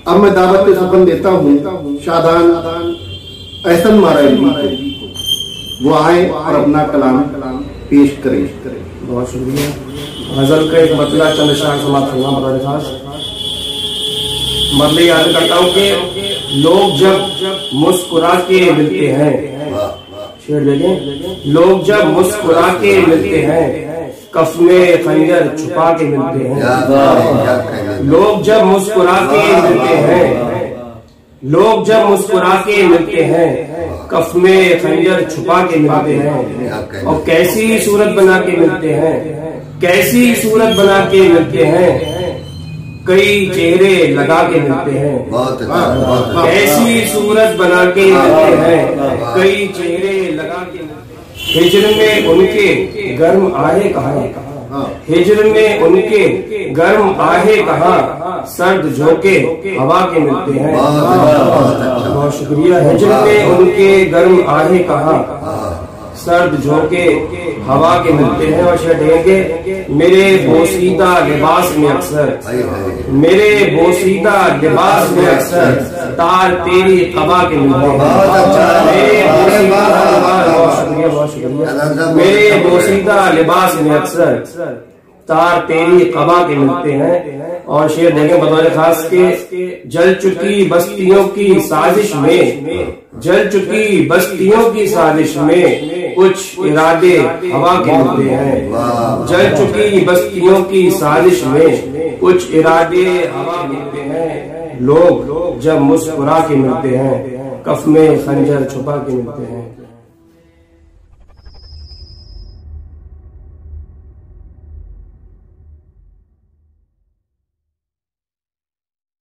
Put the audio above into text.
अब मैं दावत सफन देता हूँ शादान एहसन माराजी को, वो आए और अपना कलाम पेश करें। बहुत शुक्रिया। गजल का एक मतला चंद शाह समाप्त करना बता खास मतलब याद करता हूँ कि लोग जब मुस्कुरा के मिलते हैं, शेर देखें, लोग जब मुस्कुरा के मिलते हैं कफ में खंजर छुपा के मिलते हैं। लोग जब मुस्कुरा के मिलते हैं, लोग जब मुस्कुरा के मिलते हैं कफ में खंजर छुपा के मिलते हैं। और कैसी सूरत बना के मिलते हैं, कैसी सूरत बना के मिलते हैं, कई चेहरे लगा के मिलते हैं। कैसी सूरत बना के मिलते हैं, कई चेहरे लगा के। हिजर में उनके गर्म आहे कहाँ, हिजर में उनके गर्म आहे कहाँ, सर्द झोंके हवा के मिलते हैं। बहुत शुक्रिया। हिजर में उनके गर्म आहे कहाँ, सर्द झोंके हवा के मिलते हैं। और शेर मेरे बोसीदा लिबास में अक्सर, मेरे बोसीदा लिबास में अक्सर तार तेरी कबा के मिलते हैं। बहुत शुक्रिया। मेरे बोसीदा लिबास में अक्सर तार तेरी कबा के मिलते हैं। और शेर देंगे बतौर खास के जल चुकी बस्तियों की साजिश में, जल चुकी बस्तियों की साजिश में कुछ इरादे हवा के मिलते हैं। जल चुकी बस्तियों की साजिश में कुछ इरादे हवा मिलते हैं। लोग जब मुस्कुरा के मिलते हैं कफ में खंजर छुपा के मिलते हैं।